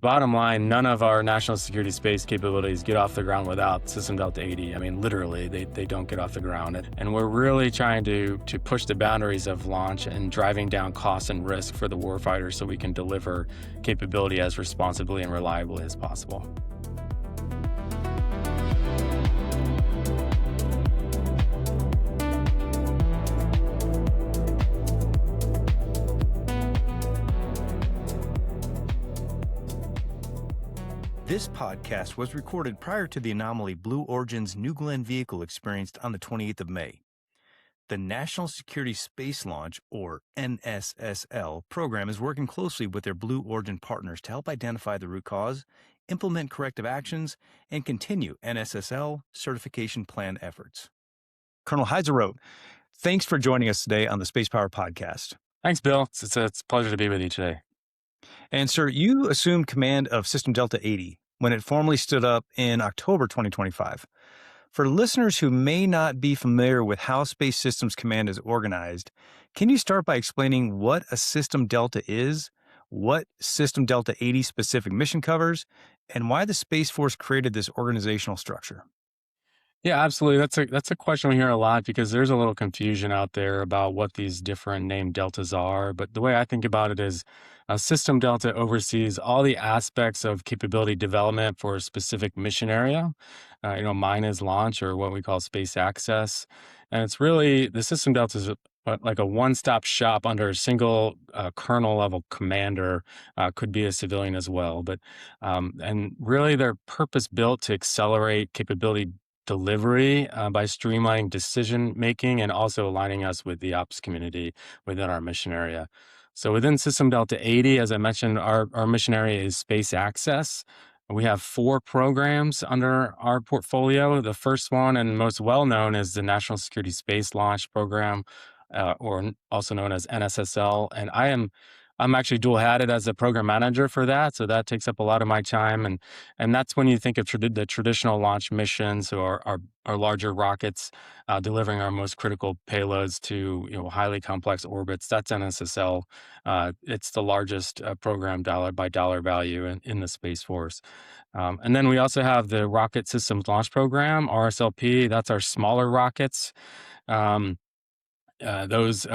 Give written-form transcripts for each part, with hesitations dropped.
Bottom line, none of our national security space capabilities get off the ground without System Delta 80. I mean, literally, they don't get off the ground. And we're really trying to push the boundaries of launch and driving down costs and risk for the warfighter so we can deliver capability as responsibly and reliably as possible. This podcast was recorded prior to the anomaly Blue Origin's New Glenn vehicle experienced on the 28th of May. The National Security Space Launch, or NSSL, program is working closely with their Blue Origin partners to help identify the root cause, implement corrective actions, and continue NSSL certification plan efforts. Colonel Heiseroth, thanks for joining us today on the Space Power Podcast. Thanks, Bill. It's a pleasure to be with you today. And sir, you assumed command of System Delta 80 when it formally stood up in October 2025. For listeners who may not be familiar with how Space Systems Command is organized, can you start by explaining what a System Delta is, what System Delta 80 specific mission covers, and why the Space Force created this organizational structure? Yeah, absolutely. That's a question we hear a lot because there's a little confusion out there about what these different named deltas are. But the way I think about it is a System Delta oversees all the aspects of capability development for a specific mission area. Mine is launch, or what we call space access. And it's really, the System Delta is like a one-stop shop under a single colonel level commander, could be a civilian as well. And really they're purpose built to accelerate capability delivery by streamlining decision making and also aligning us with the ops community within our mission area. So within System Delta 80, as I mentioned, our mission area is space access. We have 4 programs under our portfolio. The first one and most well-known is the National Security Space Launch Program, or also known as NSSL. And I'm actually dual-hatted as a program manager for that, so that takes up a lot of my time. And that's when you think of the traditional launch missions, so our larger rockets delivering our most critical payloads to highly complex orbits. That's NSSL. It's the largest program dollar by dollar value in the Space Force. And then we also have the Rocket Systems Launch Program, RSLP. That's our smaller rockets. Those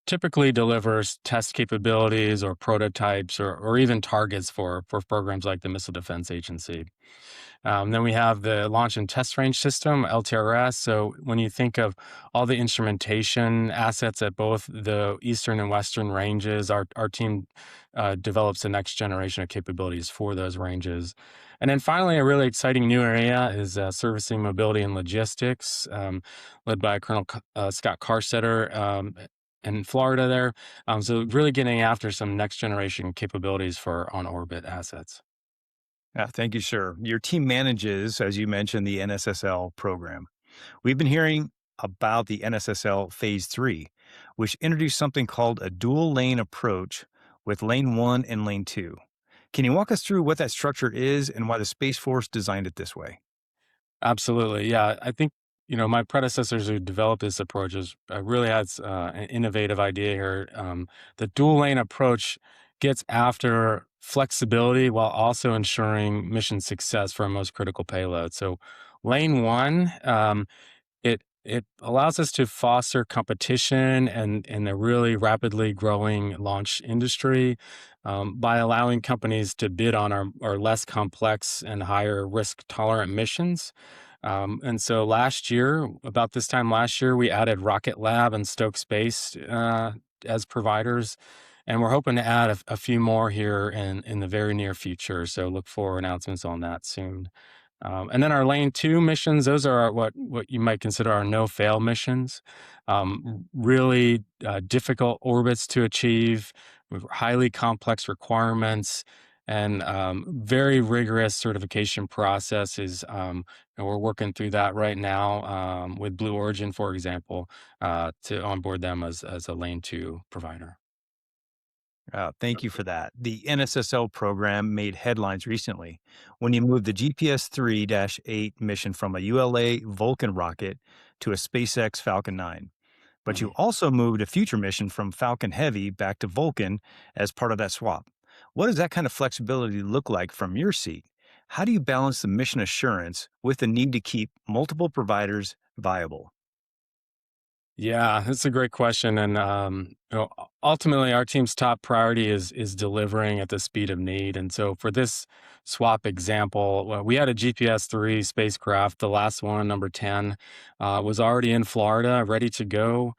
typically delivers test capabilities or prototypes or even targets for programs like the Missile Defense Agency. Then we have the Launch and Test Range System, LTRS. So when you think of all the instrumentation assets at both the eastern and western ranges, our team develops the next generation of capabilities for those ranges. And then finally, a really exciting new area is servicing mobility and logistics, led by Colonel Scott Carsetter in Florida there. So really getting after some next generation capabilities for on-orbit assets. Thank you, sir. Your team manages, as you mentioned, the NSSL program. We've been hearing about the NSSL Phase 3, which introduced something called a dual lane approach with Lane 1 and Lane 2. Can you walk us through what that structure is and why the Space Force designed it this way? Absolutely. Yeah, I think my predecessors who developed this approach really had an innovative idea here. The dual lane approach gets after flexibility while also ensuring mission success for our most critical payload. So lane 1, it allows us to foster competition and in a really rapidly growing launch industry by allowing companies to bid on our less complex and higher risk tolerant missions. And so about this time last year, we added Rocket Lab and Stoke Space as providers. And we're hoping to add a few more here in the very near future. So look for announcements on that soon. And then our Lane 2 missions, those are what you might consider our no-fail missions. Really difficult orbits to achieve, with highly complex requirements, and very rigorous certification processes. And we're working through that right now with Blue Origin, for example, to onboard them as a Lane 2 provider. Thank you for that. The NSSL program made headlines recently when you moved the GPS 3-8 mission from a ULA Vulcan rocket to a SpaceX Falcon 9. But you also moved a future mission from Falcon Heavy back to Vulcan as part of that swap. What does that kind of flexibility look like from your seat? How do you balance the mission assurance with the need to keep multiple providers viable? Yeah, that's a great question, and ultimately, our team's top priority is delivering at the speed of need. And so, for this swap example, well, we had a GPS-3 spacecraft. The last one, number 10, was already in Florida, ready to go.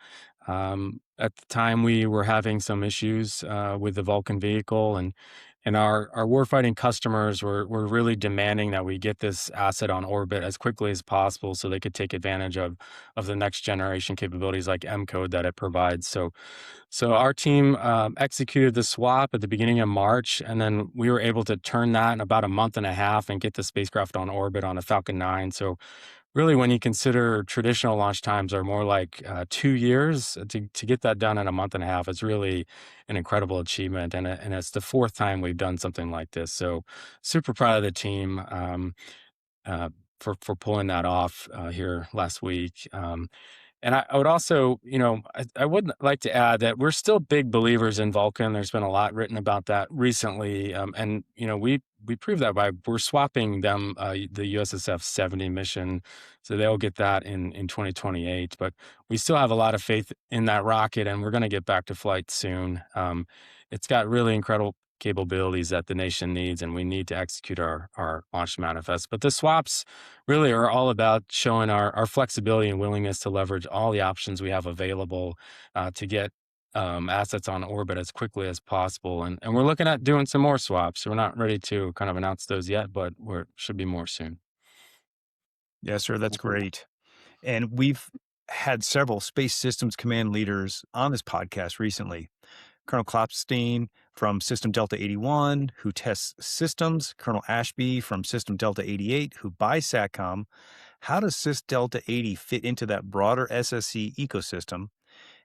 At the time, we were having some issues with the Vulcan vehicle, and our warfighting customers were really demanding that we get this asset on orbit as quickly as possible so they could take advantage of the next generation capabilities like M code that it provides. So our team executed the swap at the beginning of March, and then we were able to turn that in about a month and a half and get the spacecraft on orbit on a Falcon 9. So really, when you consider traditional launch times are more like 2 years, to get that done in a month and a half is really an incredible achievement, and it's the fourth time we've done something like this. So super proud of the team uh, for pulling that off here last week. And I would also, I would like to add that we're still big believers in Vulcan. There's been a lot written about that recently, and we prove that by we're swapping them the USSF 70 mission, so they'll get that in 2028. But we still have a lot of faith in that rocket, and we're going to get back to flight soon. It's got really incredible capabilities that the nation needs, and we need to execute our launch manifest. But the swaps really are all about showing our flexibility and willingness to leverage all the options we have available to get assets on orbit as quickly as possible. And we're looking at doing some more swaps. We're not ready to kind of announce those yet, but we should be more soon. Yes, sir. That's great. And we've had several space systems command leaders on this podcast recently. Colonel Klopstein from System Delta 81, who tests systems, Colonel Ashby from System Delta 88, who buys SATCOM. How does Sys Delta 80 fit into that broader SSC ecosystem?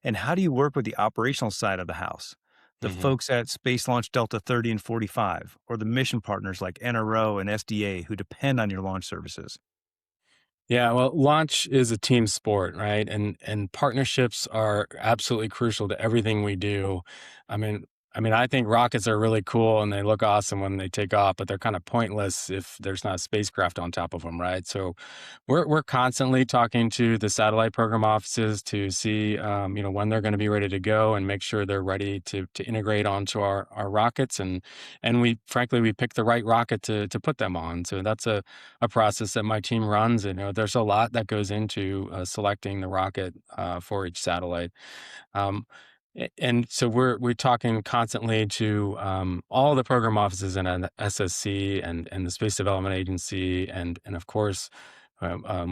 And how do you work with the operational side of the house? The Mhm. folks at Space Launch Delta 30 and 45, or the mission partners like NRO and SDA who depend on your launch services? Yeah, well, launch is a team sport, right? And partnerships are absolutely crucial to everything we do. I mean, I think rockets are really cool and they look awesome when they take off, but they're kind of pointless if there's not a spacecraft on top of them, right? So we're constantly talking to the satellite program offices to see when they're going to be ready to go and make sure they're ready to integrate onto our rockets, and we frankly we pick the right rocket to put them on. So that's a process that my team runs. And there's a lot that goes into selecting the rocket for each satellite. Um, and so we're talking constantly to all the program offices in an SSC and the Space Development Agency, and of course.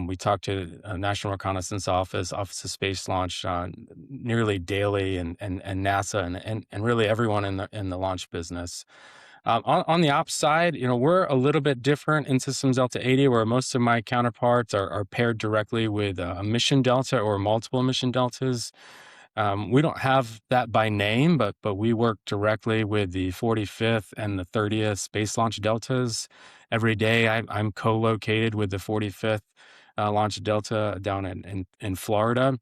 We talk to National Reconnaissance Office, Office of Space Launch nearly daily, and NASA, and really everyone in the launch business. On the ops side, we're a little bit different in Systems Delta 80, where most of my counterparts are paired directly with a mission delta or multiple mission deltas. We don't have that by name, but we work directly with the 45th and the 30th Space Launch Deltas. Every day, I'm co-located with the 45th Launch Delta down in Florida.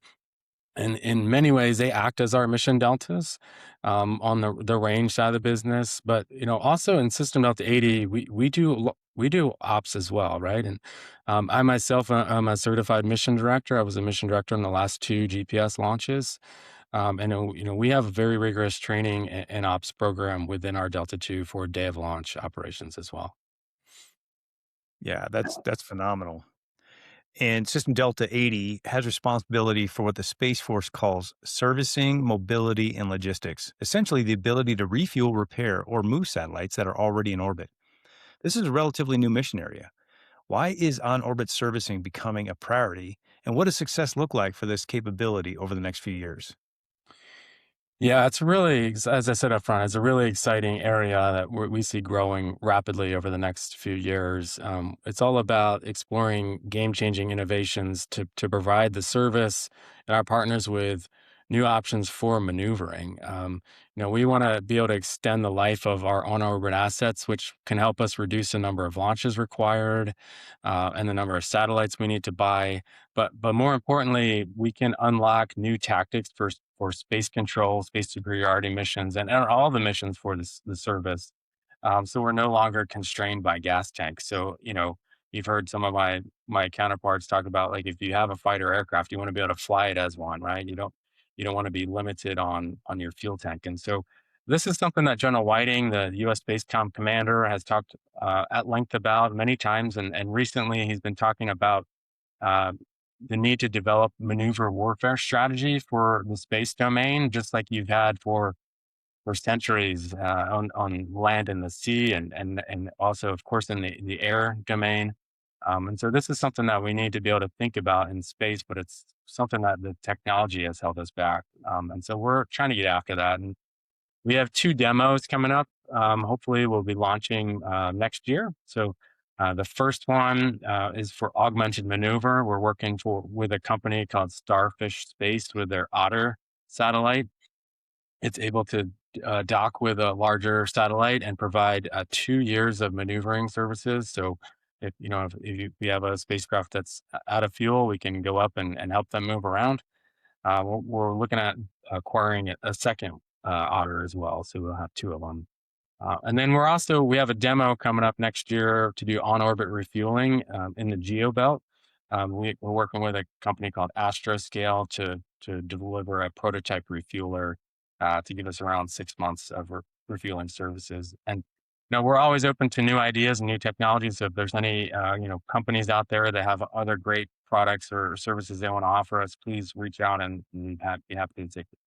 And in many ways, they act as our mission deltas on the range side of the business. But also in System Delta 80, we do ops as well, right? And I myself am a certified mission director. I was a mission director in the last two GPS launches, and we have a very rigorous training and ops program within our Delta 2 for day of launch operations as well. Yeah, that's phenomenal. And System Delta 80 has responsibility for what the Space Force calls servicing, mobility, and logistics, essentially the ability to refuel, repair, or move satellites that are already in orbit. This is a relatively new mission area. Why is on orbit servicing becoming a priority? And what does success look like for this capability over the next few years? Yeah, it's really, as I said up front, it's a really exciting area that we see growing rapidly over the next few years. It's all about exploring game-changing innovations to provide the service and our partners with new options for maneuvering. We want to be able to extend the life of our on-orbit assets, which can help us reduce the number of launches required and the number of satellites we need to buy. But more importantly, we can unlock new tactics for space control, space superiority missions, and all the missions for the service. So we're no longer constrained by gas tanks. So, you've heard some of my counterparts talk about, like, if you have a fighter aircraft, you want to be able to fly it as one, right? You don't want to be limited on your fuel tank. And so this is something that General Whiting, the U.S. Spacecom commander, has talked at length about many times, and recently he's been talking about uh, the need to develop maneuver warfare strategy for the space domain, just like you've had for centuries on land and the sea, and also, of course, in the air domain. And so this is something that we need to be able to think about in space, but it's something that the technology has held us back. And so we're trying to get after that. And we have two demos coming up. Hopefully, we'll be launching next year. So the first one is for augmented maneuver. We're working with a company called Starfish Space with their Otter satellite. It's able to dock with a larger satellite and provide 2 years of maneuvering services. So if we have a spacecraft that's out of fuel, we can go up and help them move around. We're looking at acquiring a second otter as well, so we'll have two of them. And then we have a demo coming up next year to do on orbit refueling in the geo belt. We're working with a company called Astroscale to deliver a prototype refueler to give us around 6 months of refueling services. And we're always open to new ideas and new technologies. So if there's any companies out there that have other great products or services they want to offer us, please reach out and be happy to take it.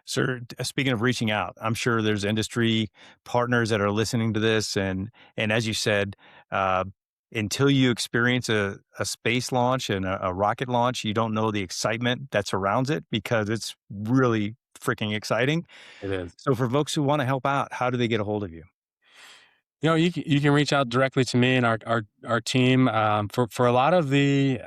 Sir, speaking of reaching out, I'm sure there's industry partners that are listening to this, and as you said, uh, until you experience a space launch and a rocket launch, you don't know the excitement that surrounds it because it's really freaking exciting. It is. So, for folks who want to help out, how do they get a hold of you? You can reach out directly to me and our team for a lot of the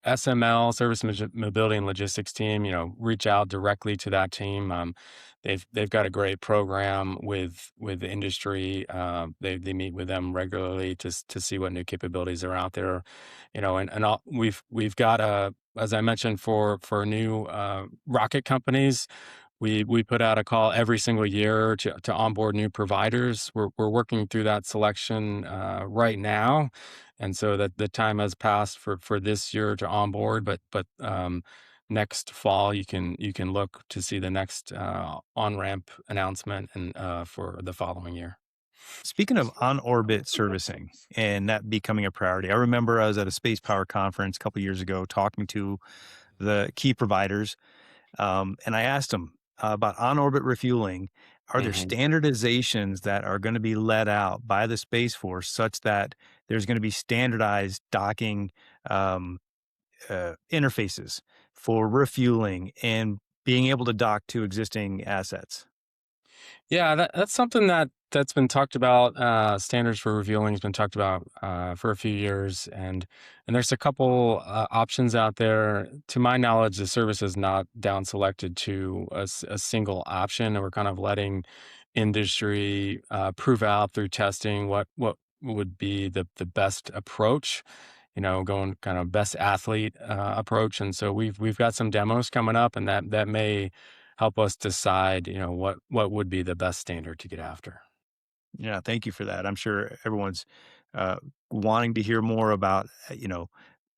SML, mobility and logistics team. Reach out directly to that team. They've got a great program with the industry. They meet with them regularly to see what new capabilities are out there. We've got as I mentioned, for new rocket companies. We put out a call every single year to onboard new providers. We're working through that selection right now, and so that the time has passed for this year to onboard. But next fall you can look to see the next on ramp announcement and for the following year. Speaking of on orbit servicing and that becoming a priority, I remember I was at a space power conference a couple years ago talking to the key providers. And I asked them about on orbit refueling. Are there Mhm. standardizations that are going to be let out by the Space Force such that there's going to be standardized docking um, interfaces for refueling and being able to dock to existing assets? Yeah, that's something that's been talked about. Standards for revealing has been talked about for a few years, and there's a couple options out there. To my knowledge, the service is not down selected to a single option, and we're kind of letting industry prove out through testing what would be the best approach. Going kind of best athlete approach, and so we've got some demos coming up, and that may help us decide, what would be the best standard to get after. Yeah, thank you for that. I'm sure everyone's uh, wanting to hear more about,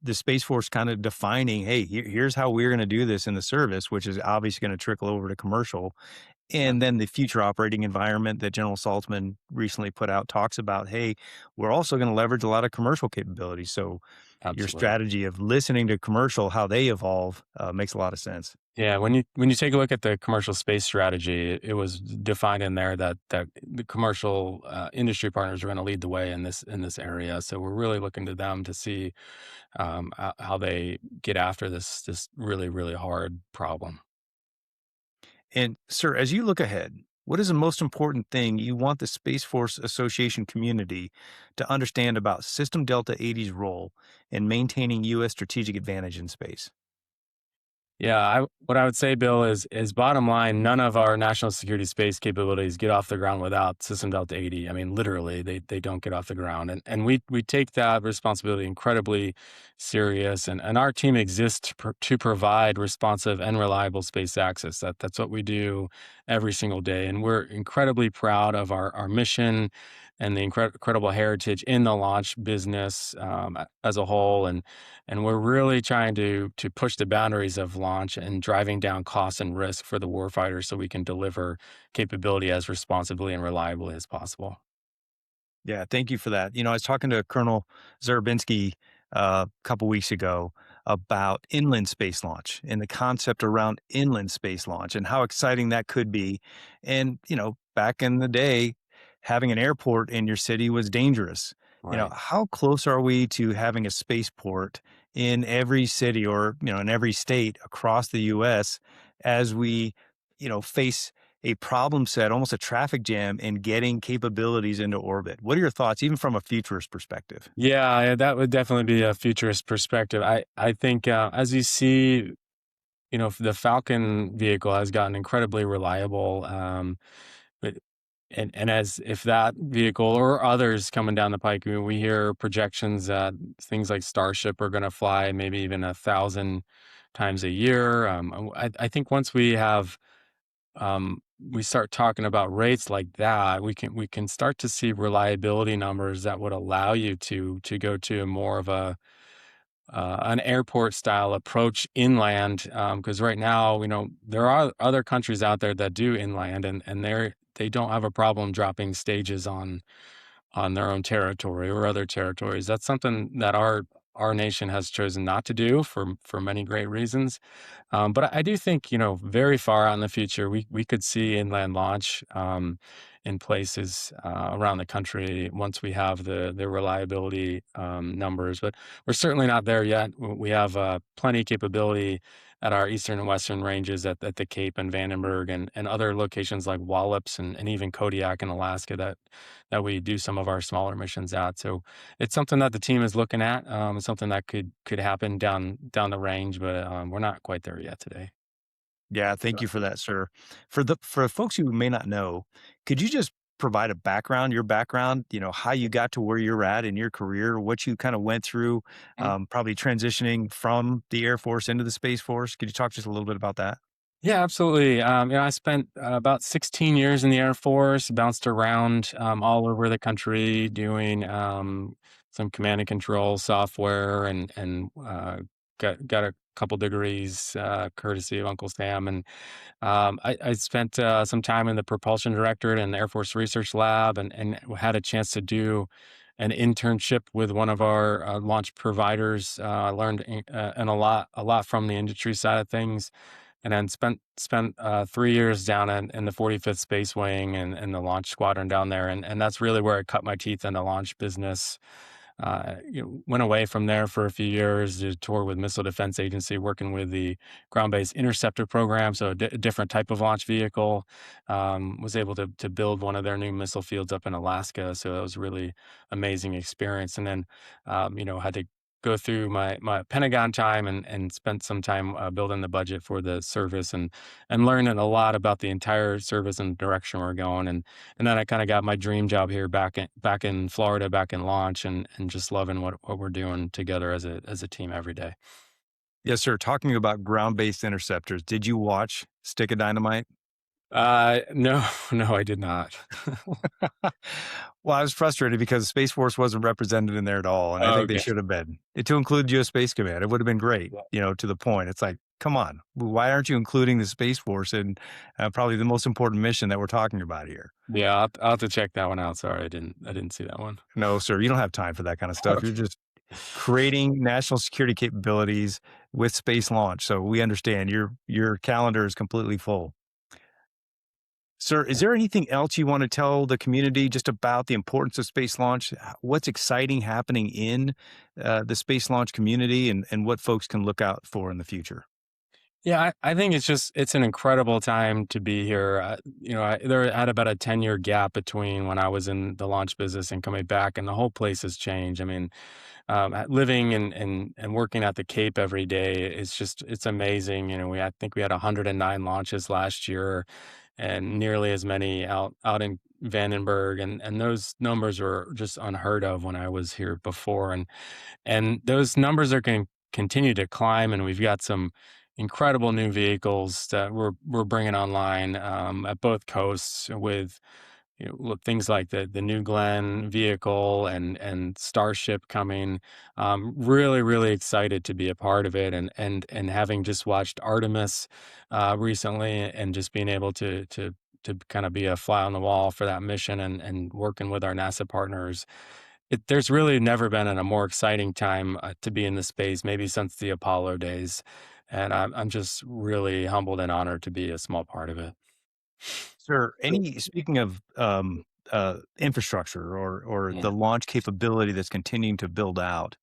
the Space Force kind of defining, hey, here's how we're going to do this in the service, which is obviously going to trickle over to commercial. Yeah, And then the future operating environment that General Saltzman recently put out talks about, hey, we're also going to leverage a lot of commercial capabilities. So your absolutely. strategy of listening to commercial, how they evolve, makes a lot of sense. Yeah, when you take a look at the commercial space strategy, it was defined in there that the commercial industry partners are going to lead the way in this area. So we're really looking to them to see how they get after this really really hard problem. And, sir, as you look ahead, what is the most important thing you want the Space Force Association community to understand about System Delta 80's role in maintaining U.S. strategic advantage in space? Yeah, what I would say, Bill, is bottom line, none of our national security space capabilities get off the ground without System Delta 80. I mean, literally, they don't get off the ground, and we take that responsibility incredibly serious. And our team exists to provide responsive and reliable space access. That's what we do every single day, and we're incredibly proud of our mission and the incredible heritage in the launch business as a whole. And we're really trying to push the boundaries of launch and driving down costs and risk for the warfighter so we can deliver capability as responsibly and reliably as possible. Yeah, thank you for that. I was talking to Colonel Zarabinski a couple weeks ago about inland space launch and the concept around inland space launch and how exciting that could be. And, back in the day, having an airport in your city was dangerous. Right. How close are we to having a spaceport in every city or, in every state across the US as we, face a problem set, almost a traffic jam in getting capabilities into orbit? What are your thoughts, even from a futurist perspective? Yeah, that would definitely be a futurist perspective. I think as you see, the Falcon vehicle has gotten incredibly reliable. But and as if that vehicle or others coming down the pike, I mean, we hear projections that things like Starship are going to fly maybe even 1,000 times a year. I think once we start talking about rates like that, we can start to see reliability numbers that would allow you to go to more of an airport style approach inland. Because right now, there are other countries out there that do inland, and they don't have a problem dropping stages on their own territory or other territories. That's something that our nation has chosen not to do for many great reasons. But I do think, very far out in the future, we could see inland launch in places around the country once we have the reliability numbers. But we're certainly not there yet. We have plenty of capability at our eastern and western ranges at the Cape and Vandenberg and other locations like Wallops and even Kodiak in Alaska that we do some of our smaller missions at. So it's something that the team is looking at. It's something that could happen down the range, but we're not quite there yet today. Yeah, thank you for that, sir. For folks who may not know, could you just provide your background, how you got to where you're at in your career, what you kind of went through, Mhm. probably transitioning from the Air Force into the Space Force? Could you talk just a little bit about that? Yeah, absolutely. I spent about 16 years in the Air Force, bounced around all over the country doing some command and control software, and got a couple degrees courtesy of Uncle Sam. And I spent some time in the propulsion directorate and the Air Force Research Lab, and had a chance to do an internship with one of our launch providers. I learned and a lot from the industry side of things, and then spent 3 years down in the 45th Space Wing and the launch squadron down there, and that's really where I cut my teeth in the launch business. Went away from there for a few years, did a tour with Missile Defense Agency, working with the ground-based interceptor program, so a different type of launch vehicle. Was able to build one of their new missile fields up in Alaska, so that was a really amazing experience. And then, had to go through my Pentagon time and spent some time building the budget for the service and learning a lot about the entire service and direction we're going. And then I kind of got my dream job here back in Florida, back in launch, and just loving what we're doing together as a team every day. Yes, sir. Talking about ground-based interceptors, did you watch Stick of Dynamite? No, no, I did not. Well, I was frustrated because the Space Force wasn't represented in there at all, and I think they Okay. should have been. To include US Space Command, it would have been great, Yeah. to the point. It's like, come on, why aren't you including the Space Force in probably the most important mission that we're talking about here? Yeah, I'll have to check that one out. Sorry, I didn't see that one. No, sir, you don't have time for that kind of stuff. You're Okay. just creating national security capabilities with space launch. So we understand your calendar is completely full. Sir, is there anything else you want to tell the community just about the importance of space launch? What's exciting happening in the space launch community and what folks can look out for in the future? Yeah, I think it's an incredible time to be here. There had about a 10-year gap between when I was in the launch business and coming back, and the whole place has changed. I mean, living and working at the Cape every day is it's amazing. I think we had 109 launches last year, and nearly as many out in Vandenberg, and those numbers were just unheard of when I was here before. And those numbers are going to continue to climb, and we've got some incredible new vehicles that we're bringing online at both coasts with things like the New Glenn vehicle and Starship coming. Really, really excited to be a part of it, and having just watched Artemis recently, and just being able to kind of be a fly on the wall for that mission, and working with our NASA partners. There's really never been a more exciting time to be in the space, maybe since the Apollo days, and I'm just really humbled and honored to be a small part of it. Sir, any speaking of, infrastructure or the Yeah. launch capability that's continuing to build out,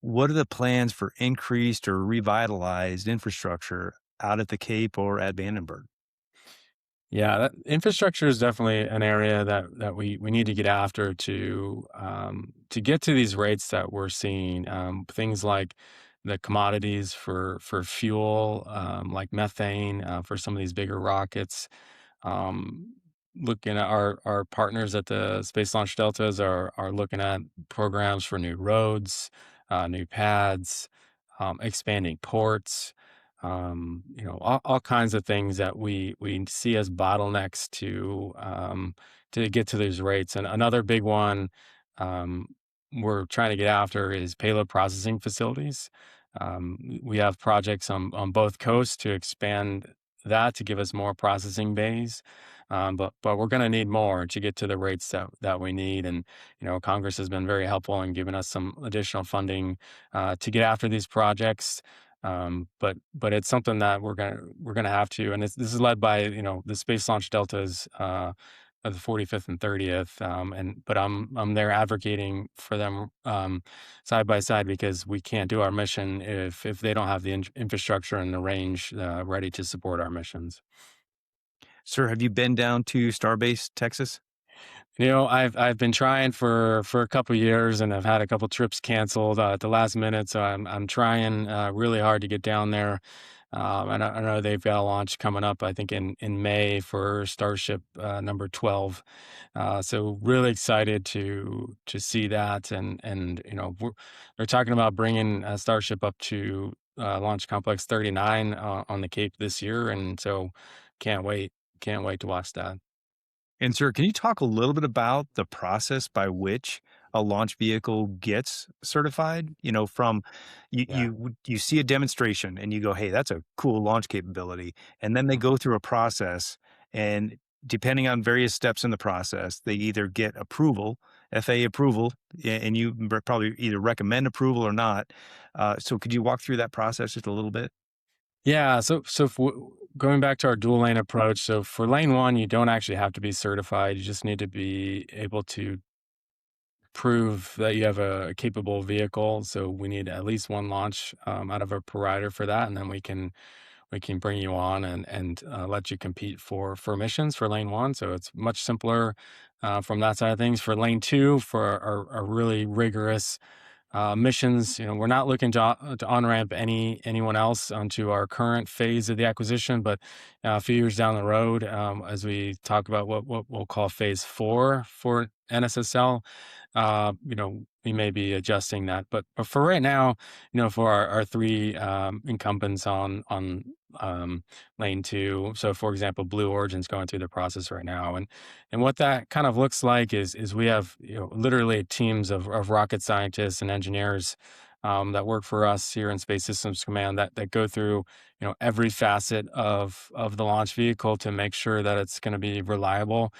what are the plans for increased or revitalized infrastructure out at the Cape or at Vandenberg? Yeah, infrastructure is definitely an area that we need to get after to get to these rates that we're seeing. Things like the commodities for fuel, like methane, for some of these bigger rockets. Um, Looking at our partners at the Space Launch Deltas are looking at programs for new roads, new pads, expanding ports, all kinds of things that we see as bottlenecks to get to those rates. And another big one um, we're trying to get after is payload processing facilities. We have projects on both coasts to expand that to give us more processing bays. But we're going to need more to get to the rates that we need. And Congress has been very helpful in giving us some additional funding to get after these projects. But it's something that we're gonna have to, and this is led by the Space Launch Deltas of the 45th and 30th, but I'm there advocating for them side by side, because we can't do our mission if they don't have the infrastructure and the range ready to support our missions. Sir, have you been down to Starbase, Texas? I've been trying for a couple years, and I've had a couple trips canceled at the last minute. So I'm trying really hard to get down there. I know they've got a launch coming up, I think in May for Starship number 12. So really excited to see that, and they're talking about bringing Starship up to Launch Complex 39 on the Cape this year, and so can't wait, can't wait to watch that. And sir, can you talk a little bit about the process by which a launch vehicle gets certified? From Yeah. you see a demonstration and you go, "Hey, that's a cool launch capability," and then they go through a process, and depending on various steps in the process, they either get approval, FAA approval, and you probably either recommend approval or not. So, could you walk through that process just a little bit? Yeah. Going back to our dual lane approach, so for lane one, you don't actually have to be certified. You just need to be able to prove that you have a capable vehicle. So we need at least one launch out of a provider for that, and then we can bring you on and let you compete for missions for lane one. So it's much simpler from that side of things. For lane two, for our really rigorous missions. We're not looking to on ramp anyone else onto our current phase of the acquisition, but a few years down the road, as we talk about what we'll call phase four for NSSL, we may be adjusting that. But for right now, for our three incumbents on lane two. So, for example, Blue Origin's going through the process right now, and what that kind of looks like is we have literally teams of rocket scientists and engineers that work for us here in Space Systems Command that go through every facet of the launch vehicle to make sure that it's going to be reliable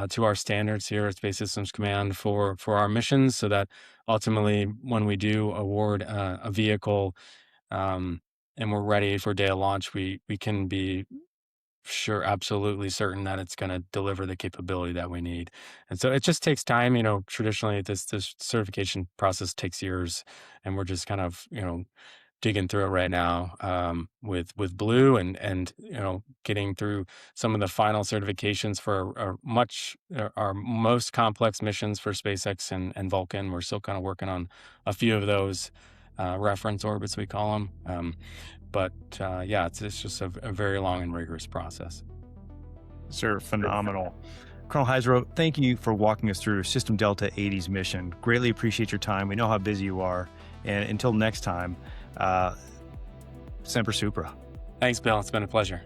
to our standards here at Space Systems Command for our missions, so that ultimately when we do award a vehicle um, and we're ready for day of launch, we can be sure, absolutely certain that it's going to deliver the capability that we need. And so it just takes time. Traditionally this certification process takes years, and we're just kind of digging through it right now, with Blue, and getting through some of the final certifications for our most complex missions for SpaceX and Vulcan. We're still kind of working on a few of those reference orbits, we call them. But yeah, it's just a very long and rigorous process. Sir, phenomenal. Colonel Heisero, thank you for walking us through System Delta 80's mission. Greatly appreciate your time. We know how busy you are. And until next time, Semper Supra. Thanks, Bill. It's been a pleasure.